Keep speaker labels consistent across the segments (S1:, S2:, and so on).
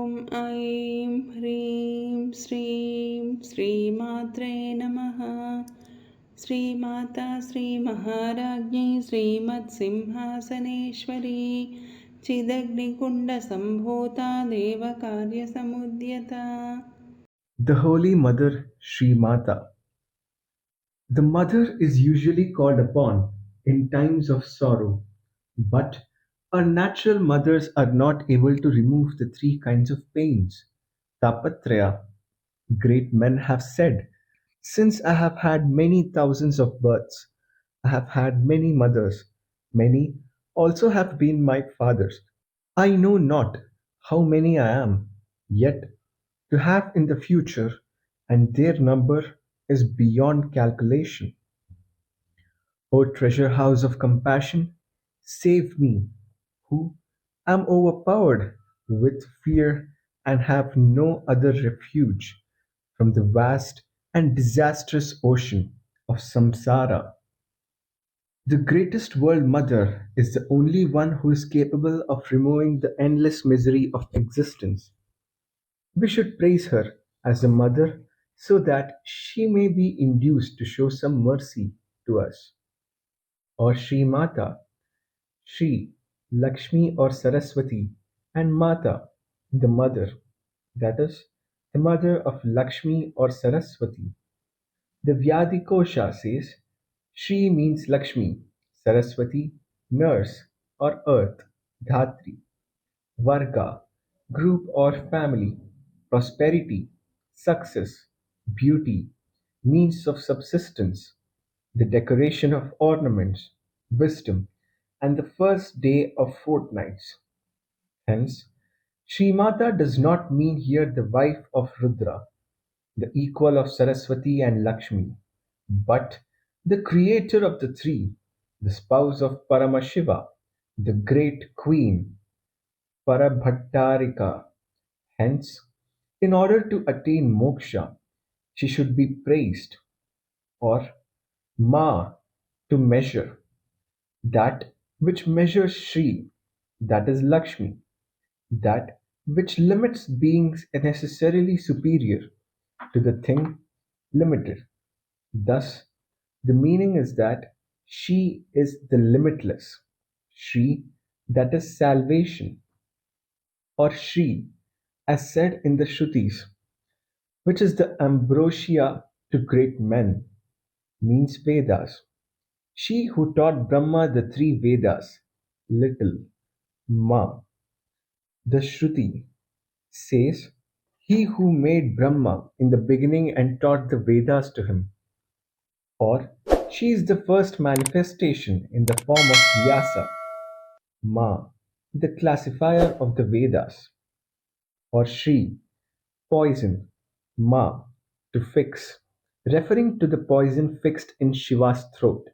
S1: Om Aim Hreem Shreem Shri Matre Namaha Sri Mata Sri Maharajni Srimat Simhasaneshwari Chidagni Kunda Sambhota Deva Karya Samudyata.
S2: The Holy Mother Sri Mata. The mother is usually called upon in times of sorrow, but our natural mothers are not able to remove the three kinds of pains. Tapatraya. Great men have said, since I have had many thousands of births, I have had many mothers, many also have been my fathers. I know not how many I am, yet to have in the future, and their number is beyond calculation. O treasure house of compassion, save me, who am overpowered with fear and have no other refuge from the vast and disastrous ocean of samsara. The greatest world mother is the only one who is capable of removing the endless misery of existence. We should praise her as a mother so that she may be induced to show some mercy to us. Or Sri Mata, Sri, Lakshmi or Saraswati, and Mata, the mother, that is, the mother of Lakshmi or Saraswati. The Vyadikosha says Shri means Lakshmi, Saraswati, nurse or earth, Dhatri, Varga, group or family, prosperity, success, beauty, means of subsistence, the decoration of ornaments, wisdom, and the first day of fortnights. Hence, Srimata does not mean here the wife of Rudra, the equal of Saraswati and Lakshmi, but the creator of the three, the spouse of Paramashiva, the great queen, Parabhattarika. Hence, in order to attain moksha, she should be praised, or Ma, to measure, that which measures Shri, that is Lakshmi, that which limits beings necessarily superior to the thing limited. Thus, the meaning is that she is the limitless, Shri, that is salvation, or Shri, as said in the Shrutis, which is the ambrosia to great men, means Vedas. She who taught Brahma the three Vedas, little, Ma, the Shruti, says, he who made Brahma in the beginning and taught the Vedas to him, or she is the first manifestation in the form of Vyasa, Ma, the classifier of the Vedas, or Shri, poison, Ma, to fix, referring to the poison fixed in Shiva's throat.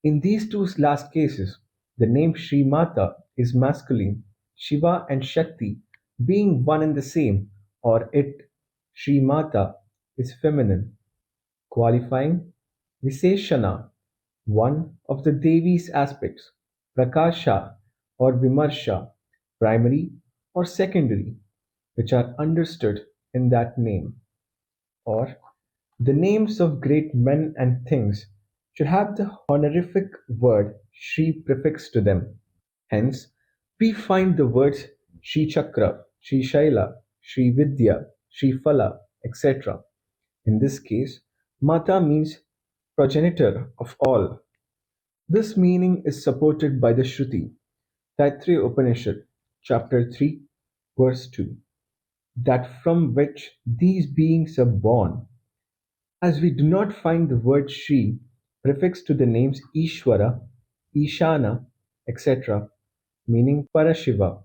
S2: In these two last cases, the name Sri Mata is masculine, Shiva and Shakti being one and the same, or it, Sri Mata, is feminine, qualifying Viseshana, one of the Devi's aspects, Prakasha or Vimarsha, primary or secondary, which are understood in that name. Or the names of great men and things should have the honorific word Shri prefixed to them. Hence, we find the words Shri Chakra, Shri Shaila, Shri Vidya, Shri Phala, etc. In this case, Mata means progenitor of all. This meaning is supported by the Shruti, Taittiriya Upanishad, chapter 3, verse 2, that from which these beings are born. As we do not find the word Shri prefixed to the names Ishvara, Ishana, etc., meaning Parashiva,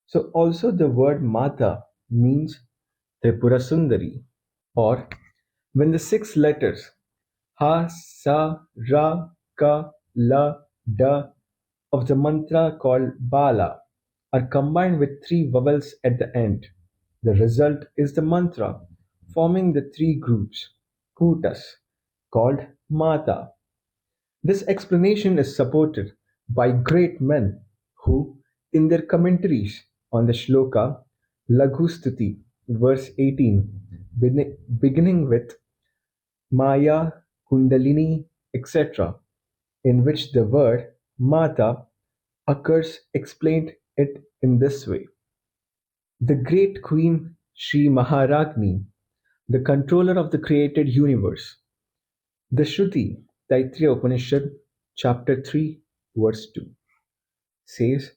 S2: so also the word Mata means Tripurasundari, or when the six letters Ha, Sa, Ra, Ka, La, Da of the mantra called Bala are combined with three vowels at the end. The result is the mantra forming the three groups, kutas, called Mata. This explanation is supported by great men who, in their commentaries on the shloka, Laghu Stuti, verse 18, beginning with Maya, Kundalini, etc., in which the word Mata occurs, explained it in this way. The great queen Sri Maharagni, the controller of the created universe. The Shruti, Taittiriya Upanishad, chapter 3, verse 2, says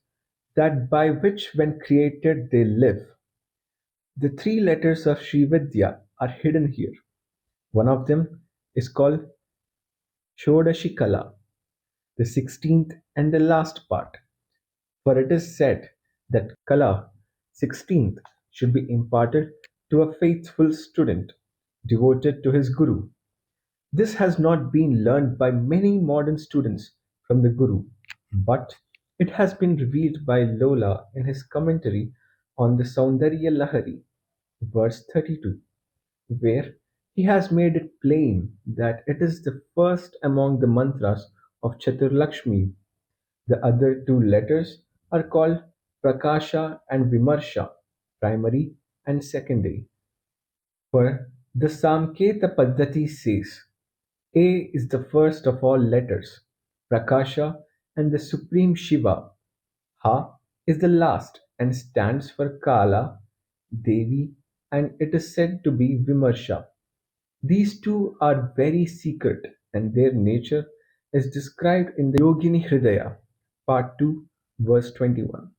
S2: that by which when created they live. The three letters of Sri Vidya are hidden here. One of them is called Shodashikala, the 16th and the last part, for it is said that Kala, 16th, should be imparted to a faithful student devoted to his Guru. This has not been learned by many modern students from the Guru, but it has been revealed by Lola in his commentary on the Saundarya Lahari, verse 32, where he has made it plain that it is the first among the mantras of Chaturlakshmi. The other two letters are called Prakasha and Vimarsha, primary and secondary. For the Samketa Paddhati says, A is the first of all letters, Prakasha, and the Supreme Shiva. Ha is the last and stands for Kala, Devi, and it is said to be Vimarsha. These two are very secret, and their nature is described in the Yogini Hridaya, part 2, verse 21,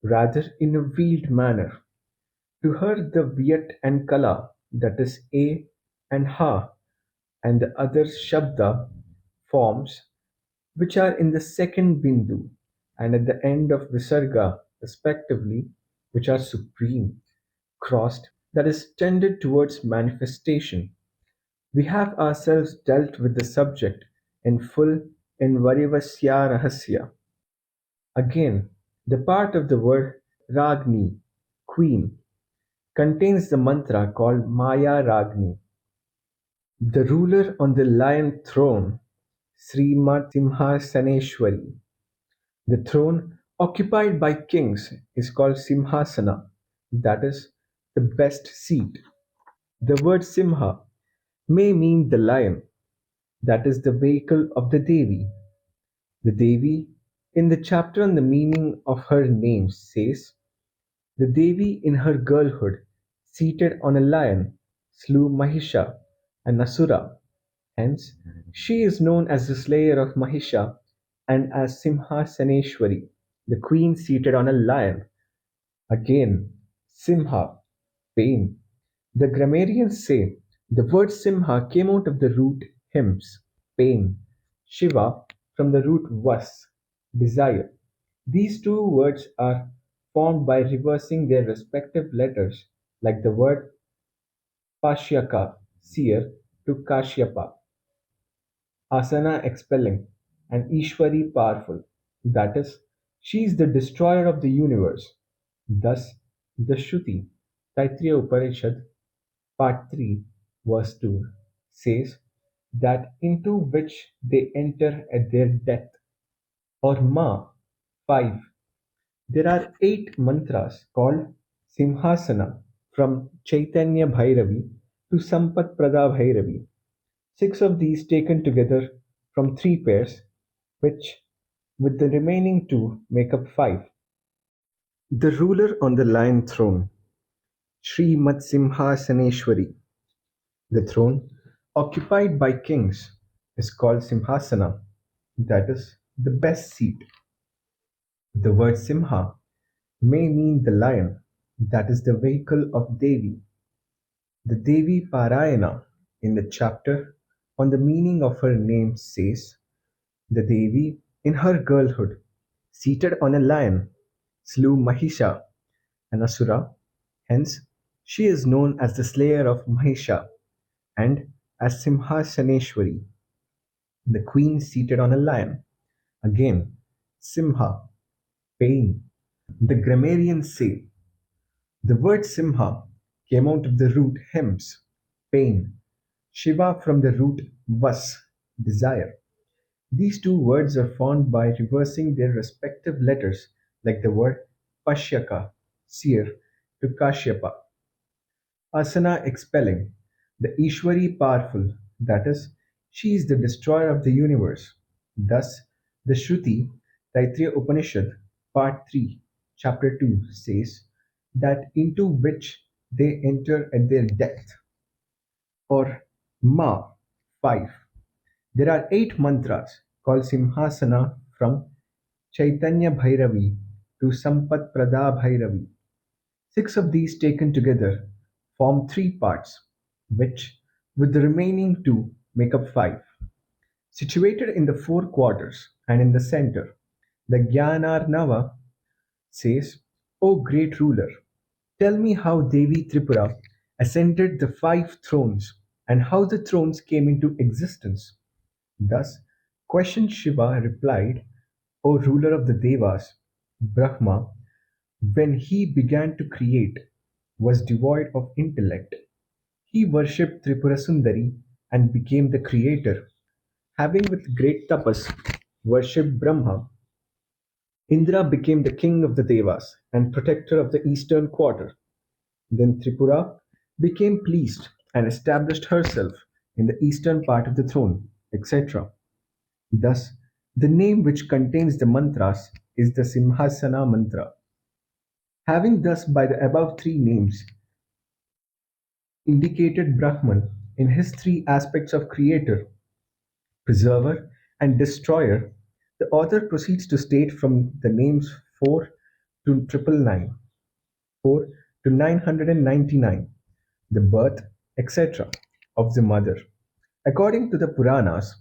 S2: rather in a veiled manner. To her, the Vyat and Kala, that is A and Ha, and the other Shabda forms, which are in the second Bindu and at the end of Visarga, respectively, which are supreme, crossed, that is tended towards manifestation. We have ourselves dealt with the subject in full in Varivasya Rahasya. Again, the part of the word Ragni, queen, contains the mantra called Maya Ragni. The ruler on the lion throne, Srimat Simhasaneshwari. The throne occupied by kings is called Simhasana, that is, the best seat. The word Simha may mean the lion, that is the vehicle of the Devi. The Devi, in the chapter on the meaning of her name, says, the Devi in her girlhood, seated on a lion, slew Mahisha, an Asura. Hence, she is known as the slayer of Mahisha and as Simhasaneshwari, the queen seated on a lion. Again, Simha, pain. The grammarians say the word Simha came out of the root hims, pain, Shiva from the root vas, desire. These two words are formed by reversing their respective letters, like the word Pashyaka, seer, to Kashyapa, Asana expelling, and Ishwari powerful. That is, she is the destroyer of the universe. Thus, the Shruti, Taittiriya Upanishad, part 3, verse 2, says that into which they enter at their death. Or Ma, 5. There are 8 mantras called Simhasana from Chaitanya Bhairavi to Sampat Prada Bhairavi. 6 of these taken together from 3 pairs, which with the remaining 2 make up 5. The ruler on the lion throne, Sri Matsimhasaneshwari. The throne occupied by kings is called Simhasana, that is, the best seat. The word Simha may mean the lion, that is the vehicle of Devi. The Devi Parayana in the chapter on the meaning of her name says, the Devi in her girlhood, seated on a lion, slew Mahisha, an Asura. Hence, she is known as the slayer of Mahisha and as Simhasaneshwari, the queen seated on a lion. Again, Simha, pain. The grammarians say the word Simha came out of the root hems, pain, Shiva from the root vas, desire. These two words are formed by reversing their respective letters, like the word Pashyaka, seer, to Kashyapa. Asana expelling, the Ishwari powerful, that is, she is the destroyer of the universe. Thus, the Shruti, Taittiriya Upanishad, part 3, chapter 2 says that into which they enter at their death, or Ma 5. There are 8 mantras called Simhasana from Chaitanya Bhairavi to Sampat Prada Bhairavi. 6 of these taken together form 3 parts, which, with the remaining 2, make up 5. Situated in the 4 quarters and in the center, the Jnanarnava says, O great ruler, tell me how Devi Tripura ascended the 5 thrones and how the thrones came into existence. Thus, questioned Shiva replied, O ruler of the Devas, Brahma, when he began to create, was devoid of intellect. He worshipped Tripurasundari and became the creator. Having with great tapas worshipped Brahma, Indra became the king of the Devas and protector of the eastern quarter. Then Tripura became pleased and established herself in the eastern part of the throne, etc. Thus, the name which contains the mantras is the Simhasana mantra. Having thus by the above 3 names indicated Brahman in his 3 aspects of creator, preserver, and destroyer, the author proceeds to state from the names 4 to 999, 4 to 999, the birth, etc., of the mother, according to the Puranas,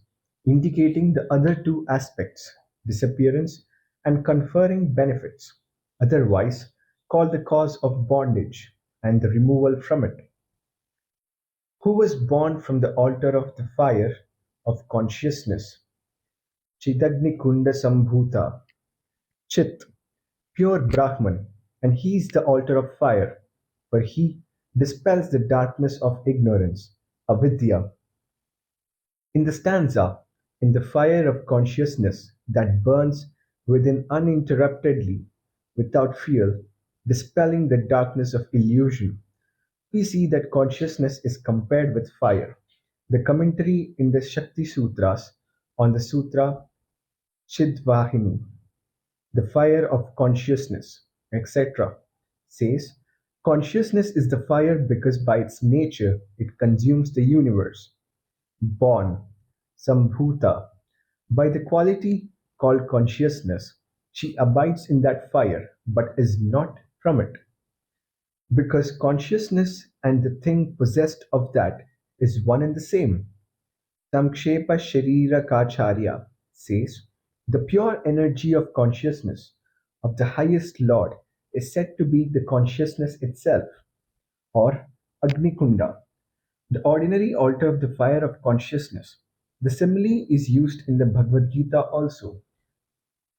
S2: indicating the other 2 aspects, disappearance and conferring benefits, otherwise called the cause of bondage and the removal from it, who was born from the altar of the fire of consciousness, Chidagnikunda Sambhuta, Chit, pure Brahman, and he is the altar of fire, for he dispels the darkness of ignorance, avidya. In the stanza, in the fire of consciousness that burns within uninterruptedly, without fuel, dispelling the darkness of illusion, we see that consciousness is compared with fire. The commentary in the Shakti Sutras on the Sutra Chidvahini, the fire of consciousness, etc., says consciousness is the fire because by its nature it consumes the universe. Born, Sambhuta, by the quality called consciousness, she abides in that fire but is not from it. Because consciousness and the thing possessed of that is one and the same. Samkshepa Sharira Kacharya says, the pure energy of consciousness of the highest Lord is said to be the consciousness itself, or Agnikunda, the ordinary altar of the fire of consciousness. The simile is used in the Bhagavad Gita also,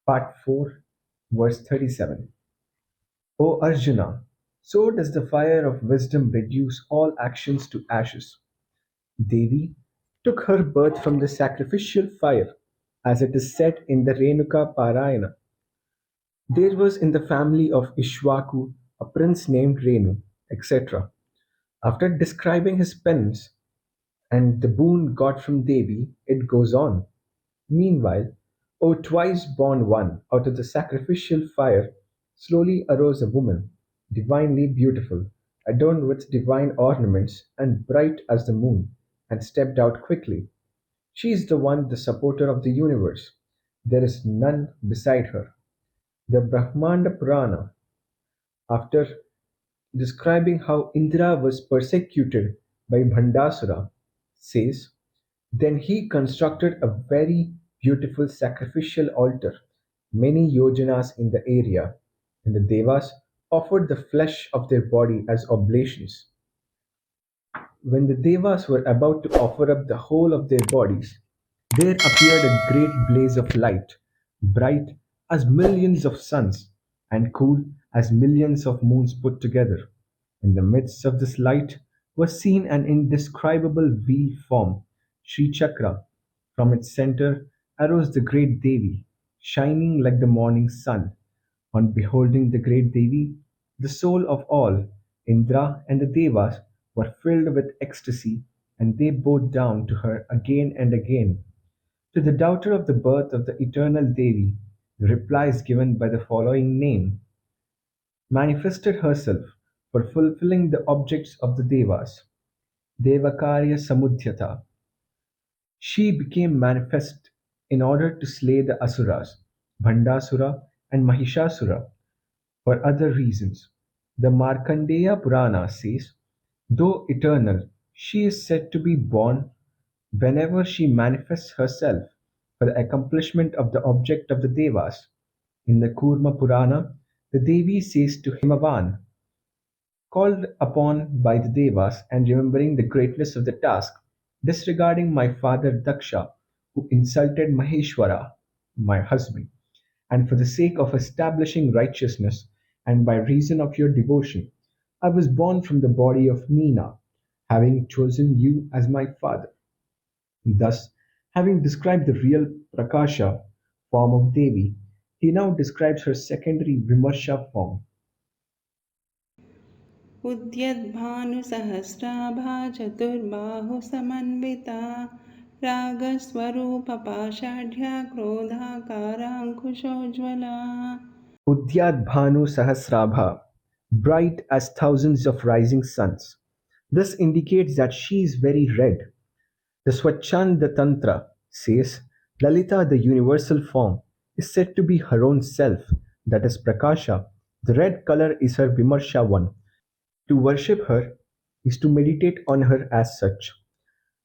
S2: part 4, verse 37. O Arjuna, so does the fire of wisdom reduce all actions to ashes. Devi took her birth from the sacrificial fire, as it is said in the Renuka Parayana. There was in the family of Ishwaku a prince named Renu, etc. After describing his penance and the boon got from Devi, it goes on. Meanwhile, O twice born one, out of the sacrificial fire slowly arose a woman, divinely beautiful, adorned with divine ornaments, and bright as the moon, and stepped out quickly. She is the one, the supporter of the universe. There is none beside her. The Brahmanda Purana, after describing how Indra was persecuted by Bhandasura, says, then he constructed a very beautiful sacrificial altar, many yojanas in the area, and the Devas offered the flesh of their body as oblations. When the Devas were about to offer up the whole of their bodies, there appeared a great blaze of light, bright as millions of suns, and cool as millions of moons put together. In the midst of this light was seen an indescribable V form, Sri Chakra. From its center arose the great Devi, shining like the morning sun. On beholding the great Devi, The soul of all, Indra and the Devas, were filled with ecstasy, and they bowed down to her again and again. To the doubter of the birth of the eternal Devi, the reply is given by the following name: manifested herself for fulfilling the objects of the Devas. Devakarya Samudhyata. She became manifest in order to slay the Asuras, Bhandasura and Mahishasura, for other reasons. The Markandeya Purana says, though eternal, she is said to be born whenever she manifests herself for the accomplishment of the object of the Devas. In the Kurma Purana, the Devi says to Himavan, called upon by the Devas and remembering the greatness of the task, disregarding my father Daksha, who insulted Maheshwara, my husband, and for the sake of establishing righteousness, and by reason of your devotion, I was born from the body of Meena, having chosen you as my father. Thus, having described the real Prakasha form of Devi, he now describes her secondary Vimarsha form.
S1: उद्यद्भानुसहस्राभा चतुर्बाहुसमन्विता रागस्वरूपपाषाढ्या क्रोधाकाराङ्कुशोज्ज्वला
S2: Udyat Bhanu Sahasrabha, bright as thousands of rising suns. This indicates that she is very red. The Swachanda Tantra says Lalita, the universal form, is said to be her own self, that is Prakasha. The red color is her Vimarsha one. To worship her is to meditate on her as such.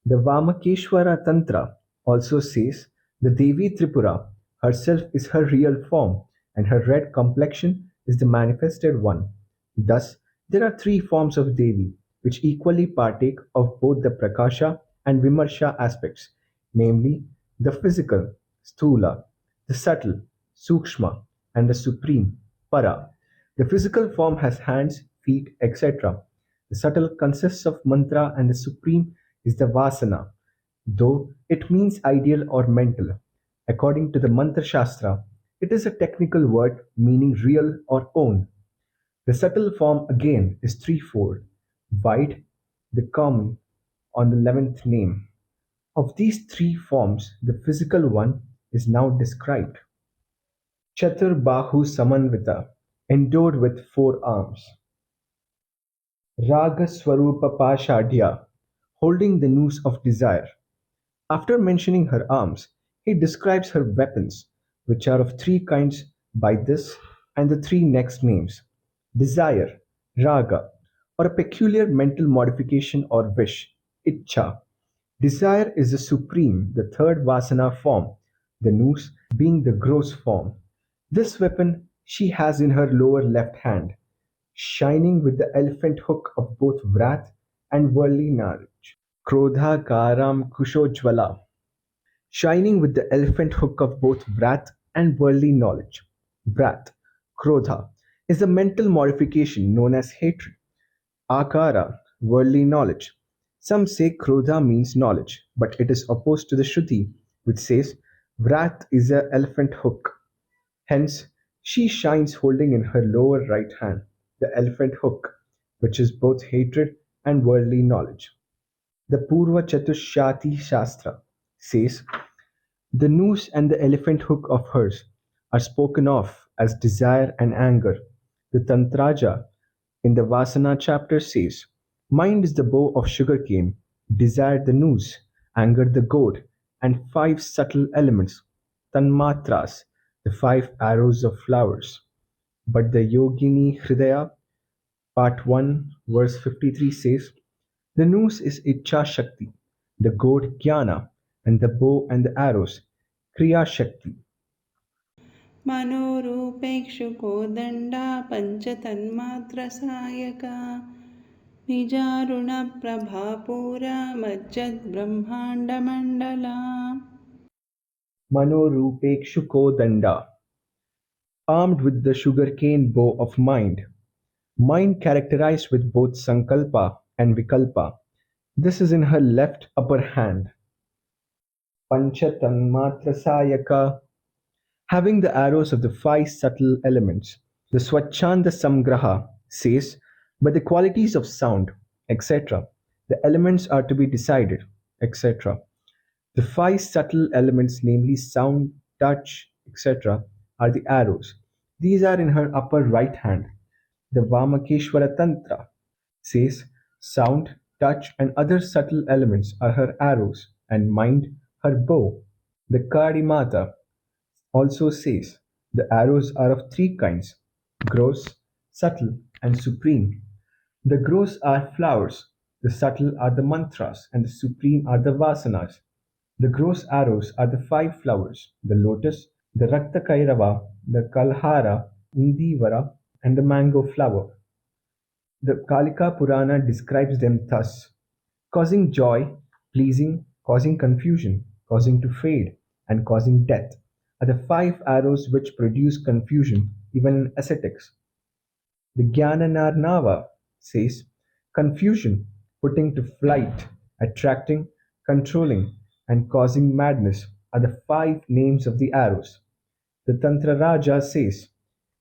S2: The Vamakeshwara Tantra also says the Devi Tripura herself is her real form, and her red complexion is the manifested one. Thus, there are three forms of Devi which equally partake of both the Prakasha and Vimarsha aspects, namely the physical, Sthula, the subtle, Sukshma, and the supreme, Para. The physical form has hands, feet, etc. The subtle consists of mantra, and the supreme is the vasana, though it means ideal or mental. According to the Mantra Shastra, it is a technical word meaning real or own. The subtle form again is threefold: wide, the common, on the 11th name. Of these three forms, the physical one is now described. Chatur Bahu Samanvita, endowed with four arms. Raga Swarupa Pashadhya, holding the noose of desire. After mentioning her arms, he describes her weapons, which are of three kinds by this and the three next names: desire, raga, or a peculiar mental modification or wish, ichcha. Desire is the supreme, the third vasana form, the noose being the gross form. This weapon she has in her lower left hand, shining with the elephant hook of both wrath and worldly knowledge. Krodha Karam Kushojvala, shining with the elephant hook of both wrath and worldly knowledge. Wrath, Krodha, is a mental modification known as hatred. Akara, worldly knowledge. Some say Krodha means knowledge, but it is opposed to the Shruti, which says wrath is a elephant hook. Hence, she shines holding in her lower right hand the elephant hook, which is both hatred and worldly knowledge. The Purva Chatushyati Shastra says the noose and the elephant hook of hers are spoken of as desire and anger. The Tantraja in the Vasana chapter says, mind is the bow of sugarcane, desire the noose, anger the goad, and five subtle elements, tanmatras, the five arrows of flowers. But the Yogini Hridaya, part 1, verse 53 says, the noose is Ichcha Shakti, the goad Jnana, and the bow and the arrows Kriya Shakti.
S1: मनोरूपेक्षुको दण्डा पञ्चतन्मात्रसायका निजारुणप्रभापूरा मज्जद्ब्रह्माण्डमण्डला
S2: Manorupekshuko Danda, armed with the sugarcane bow of mind. Mind characterized with both Sankalpa and Vikalpa. This is in her left upper hand. Panchatanmatrasayaka, having the arrows of the five subtle elements. The Swachanda Samgraha says, by the qualities of sound, etc., the elements are to be decided, etc. The five subtle elements, namely sound, touch, etc., are the arrows. These are in her upper right hand. The Vamakeshwara Tantra says sound, touch, and other subtle elements are her arrows, and mind her bow. The Kadi Mata also says the arrows are of three kinds: gross, subtle, and supreme. The gross are flowers, the subtle are the mantras, and the supreme are the vasanas. The gross arrows are the five flowers: the lotus, the Rakta Kairava, the Kalhara, Indivara, and the mango flower. The Kalika Purana describes them thus: causing joy, pleasing, causing confusion, causing to fade, and causing death are the five arrows which produce confusion even in ascetics. The Jnanarnava says confusion, putting to flight, attracting, controlling, and causing madness are the five names of the arrows. The Tantra Raja says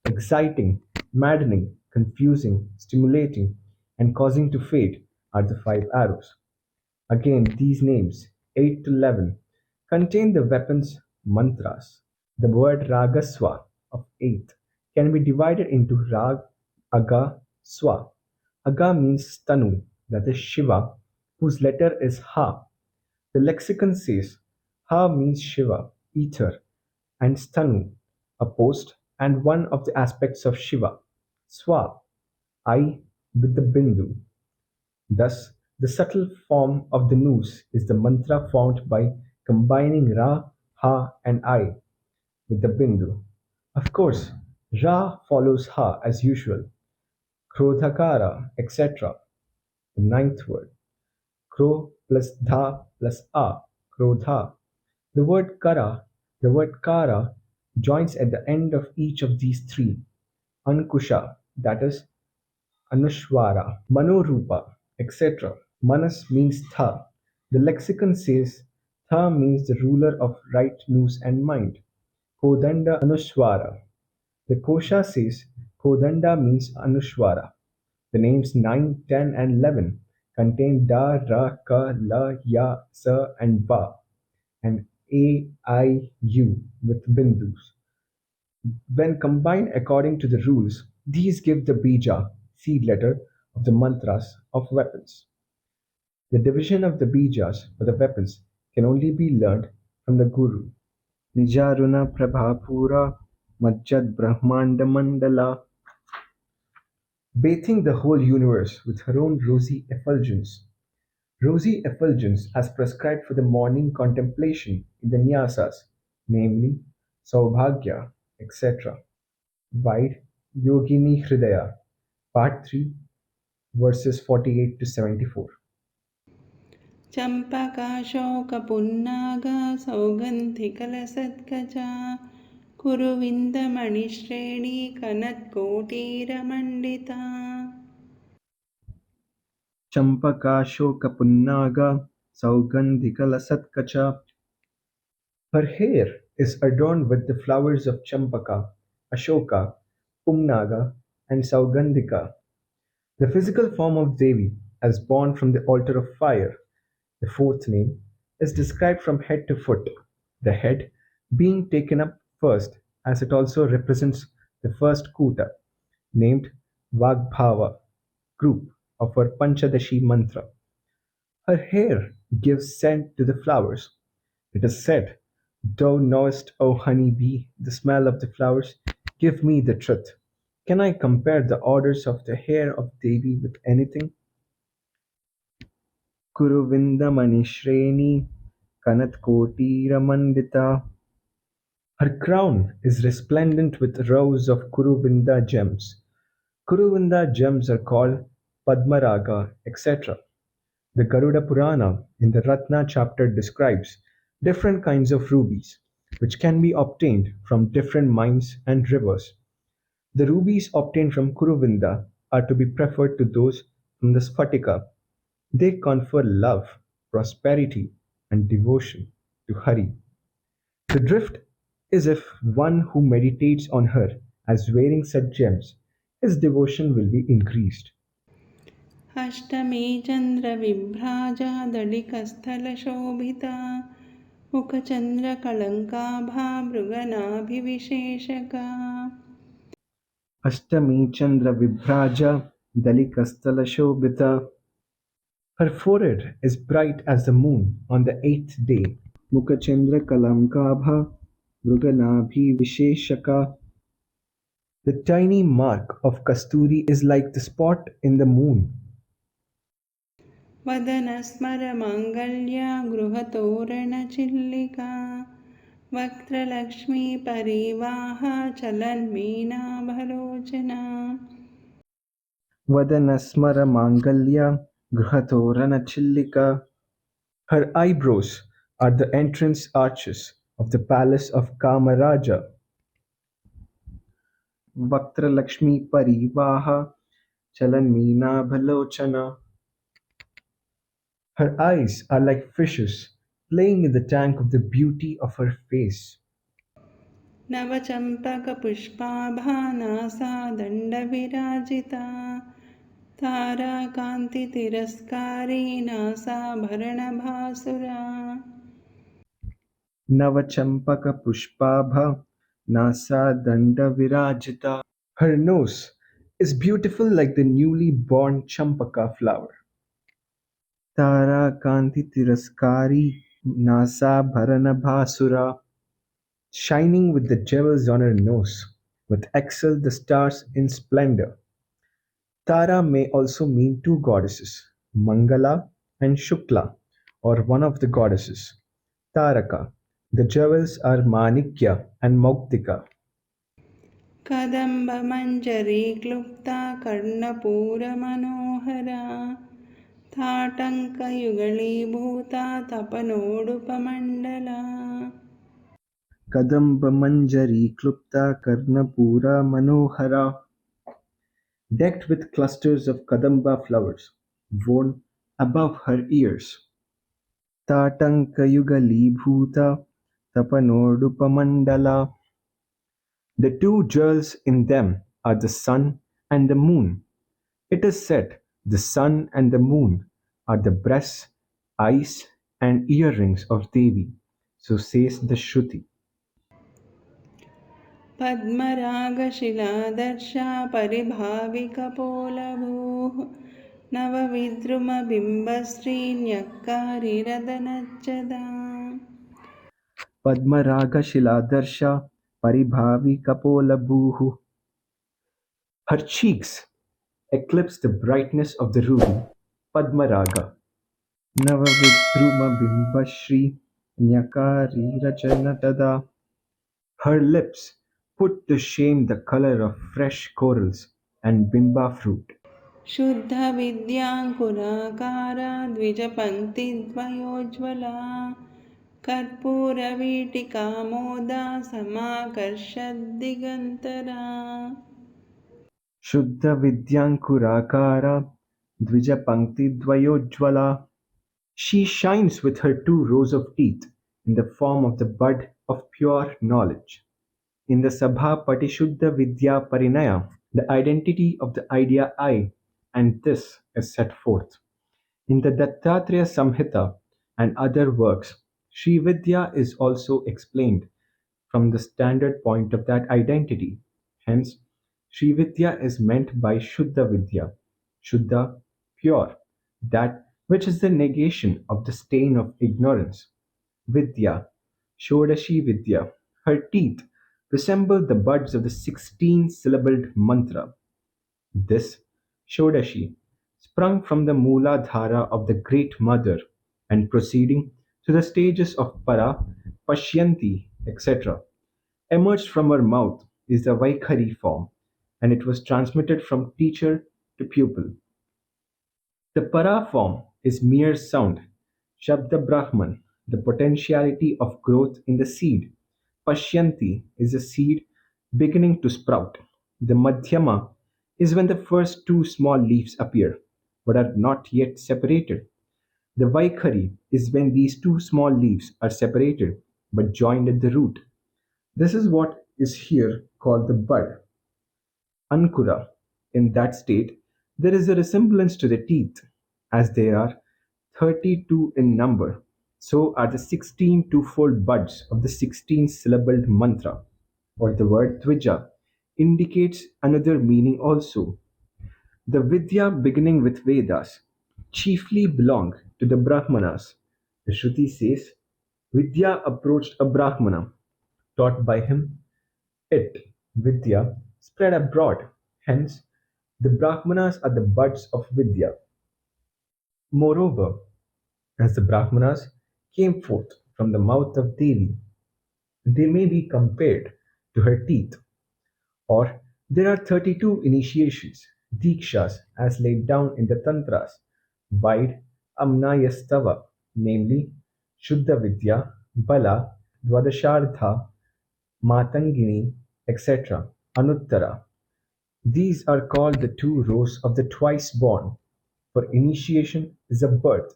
S2: exciting, maddening, confusing, stimulating, and causing to fade are the five arrows. Again, these names, 8 to 11, contain the weapons mantras. The word Ragaswa of 8 can be divided into Rag, Aga, Swa. Aga means Tanu, that is Shiva, whose letter is Ha. The lexicon says Ha means Shiva, ether, and Stanu, a post and one of the aspects of Shiva. Swa, I with the Bindu. Thus, the subtle form of the noose is the mantra formed by combining Ra, Ha, and I with the Bindu. Of course, Ra follows Ha as usual, Krodhakara, etc. The ninth word, Kro plus Dha plus A, Krodha. The word Kara, the word Kara joins at the end of each of these three. Ankusha, that is Anushwara, Manorupa, etc. Manas means Tha. The lexicon says Tha means the ruler of right noose and mind. Kodanda Anushwara. The Kosha says Kodanda means Anushwara. The names 9, 10, and 11 contain Da, Ra, Ka, La, Ya, Sa, and Va, and A, I, U with bindus. When combined according to the rules, these give the bija, seed letter, of the mantras of weapons. The division of the bijas for the weapons can only be learned from the Guru. Nijaruna Prabhapura Majjad Brahmanda Mandala, bathing the whole universe with her own rosy effulgence. Rosy effulgence as prescribed for the morning contemplation in the nyasas, namely Saubhagya, etc. Wide Yogini Hridaya, Part 3, verses 48 to 74.
S1: चम्पकाशोकपुन्नागा सौगन्धिकलसत्कचा कुरुविन्दमणिश्रेणी कनत्कोटीरमण्डिता
S2: Champakashokapunnaga Saugandhikalasatkacha. Her hair is adorned with the flowers of Champaka, Ashoka, Pumnaga, and Saugandhika. The physical form of Devi, as born from the altar of fire, the fourth name, is described from head to foot, the head being taken up first, as it also represents the first kuta, named Vagbhava, group of her Panchadashi mantra. Her hair gives scent to the flowers. It is said, "Thou knowest, O honey bee, the smell of the flowers. Give me the truth. Can I compare the odors of the hair of Devi with anything?" Kuruvindamanishreni Kanatkotiramandita. Her crown is resplendent with rows of Kuruvinda gems. Kuruvinda gems are called Padmaraga, etc. The Garuda Purana in the Ratna chapter describes different kinds of rubies, which can be obtained from different mines and rivers. The rubies obtained from Kuruvinda are to be preferred to those from the Sphatika. They confer love, prosperity, and devotion to Hari. The drift is if one who meditates on her as wearing such gems his devotion will be increased.
S1: अष्टमी चन्द्रविभ्राजा दलिकस्थलशोभिता मुखचन्द्रकलङ्काभा मृगनाभिविशेषका
S2: Ashtami Chandra Vibhraja Dalikastala Shobhita. Her forehead is bright as the moon on the eighth day. Mukachandra Kalamkabha Mruganabhi Visheshaka. The tiny mark of Kasturi is like the spot in the moon.
S1: वदनस्मरमाङ्गल्य गृहतोरणचिल्लिका वक्त्रलक्ष्मीपरिवाह चलन्मीनाभलोचना
S2: Vadanasmara Mangalya Gruhatorana Chillika. Her eyebrows are the entrance arches of the palace of Kamaraja. Vaktralakshmi Parivaha Chalanmeena Bhalochana. Her eyes are like fishes playing in the tank of the beauty of her face.
S1: नवचम्पकपुष्पाभा नासा दण्डविराजिता ताराकान्तितिरस्कारी नासाभरणभासुरा
S2: Navachampaka Pushpabha Nasa Danda Virajita. Her nose is beautiful like the newly born champaka flower. Tara Kanti Tiraskari Nasa Bharana Bhasura. Shining with the jewels on her nose, with excel the stars in splendor. Tara may also mean two goddesses, Mangala and Shukla, or one of the goddesses, Taraka. The jewels are Manikya and Mauktika.
S1: कदम्बमञ्जरी क्लुप्ता कर्णपूरमनोहरा ताटङ्कयुगलीभूता तपनोडुपमण्डला
S2: Kadamba Manjari Klupta Karnapura Manohara, decked with clusters of Kadamba flowers, worn above her ears. Tatanka Tapanodupamandala. The two jewels in them are the sun and the moon. It is said the sun and the moon are the breasts, eyes, and earrings of Devi. So says the Shruti.
S1: पद्मरागशिलादर्शा परिभाविकपोलभूः नवविद्रुमबिम्बश्रीन्यक्कारिरदनच्चदा
S2: Padmaraga Shiladarsha Paribhavi Kapola Bhuhu. Her cheeks eclipse the brightness of the ruby Padmaraga. Navavidruma Bimbashri Nyakari Rachanatada. Her lips put to shame the color of fresh corals and bimba fruit.
S1: शुद्धविद्याङ्कुराकारा द्विजपङ्क्तिद्वयोज्ज्वला कर्पूरवीटिकामोदा समाकर्षद्दिगन्तरा
S2: Shuddha Vidyankurakara Dvija Pankti Dvayojjvala. She shines with her two rows of teeth in the form of the bud of pure knowledge. In the Sabha Patishuddha Vidya Parinaya, the identity of the idea I and this is set forth. In the Dattatreya Samhita and other works, Sri Vidya is also explained from the standard point of that identity. Hence, Sri Vidya is meant by Shuddha Vidya, Shuddha, pure, that which is the negation of the stain of ignorance. Vidya, Shodashi Vidya, her teeth resemble the buds of the 16 syllabled mantra. This Shodashi sprung from the Mooladhara of the Great Mother and proceeding through the stages of Para, Pashyanti, etc. Emerged from her mouth is the Vaikhari form, and it was transmitted from teacher to pupil. The para form is mere sound, Shabda Brahman, the potentiality of growth in the seed. Pashyanti is a seed beginning to sprout. The Madhyama is when the first two small leaves appear, but are not yet separated. The Vaikhari is when these two small leaves are separated, but joined at the root. This is what is here called the bud, Ankura. In that state, there is a resemblance to the teeth, as they are 32 in number. So are the 16 twofold buds of the 16 syllabled mantra, or the word Tvija, indicates another meaning also. The Vidya beginning with Vedas chiefly belong to the Brahmanas. The Shruti says, Vidya approached a Brahmana, taught by him. It, Vidya, spread abroad. Hence, the Brahmanas are the buds of Vidya. Moreover, as the Brahmanas came forth from the mouth of Devi, they may be compared to her teeth. Or there are 32 initiations, Dikshas, as laid down in the Tantras, Vaid, Amnayastava, namely Shuddha Vidya, Bala, Dvadashartha, Matangini, etc., Anuttara. These are called the two rows of the twice born, for initiation is a birth,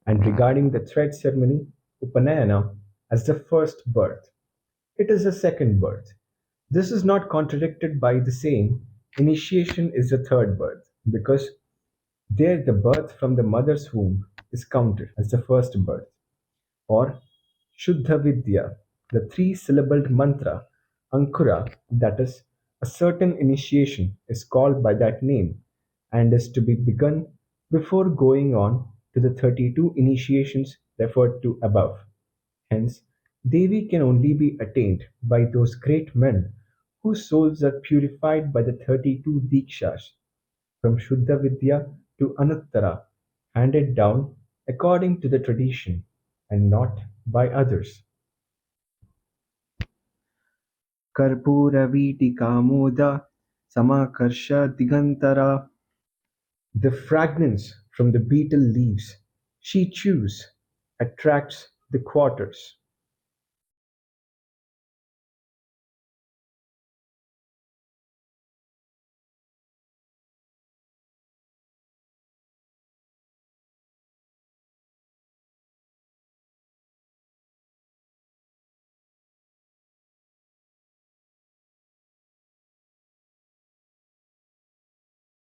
S2: and regarding the thread ceremony, Upanayana, as the first birth. It is a second birth. This is not contradicted by the saying initiation is the third birth, because there the birth from the mother's womb is counted as the first birth. Or Shuddha Vidya, the three syllabled mantra, Ankura, that is, a certain initiation is called by that name and is to be begun before going on to the 32 initiations referred to above. Hence, Devi can only be attained by those great men whose souls are purified by the 32 Dikshas, from Shuddha Vidya to Anuttara, handed down according to the tradition and not by others. Karpuravitika Samakarsha Digantara. The fragrance from the betel leaves she chews attracts the quarters.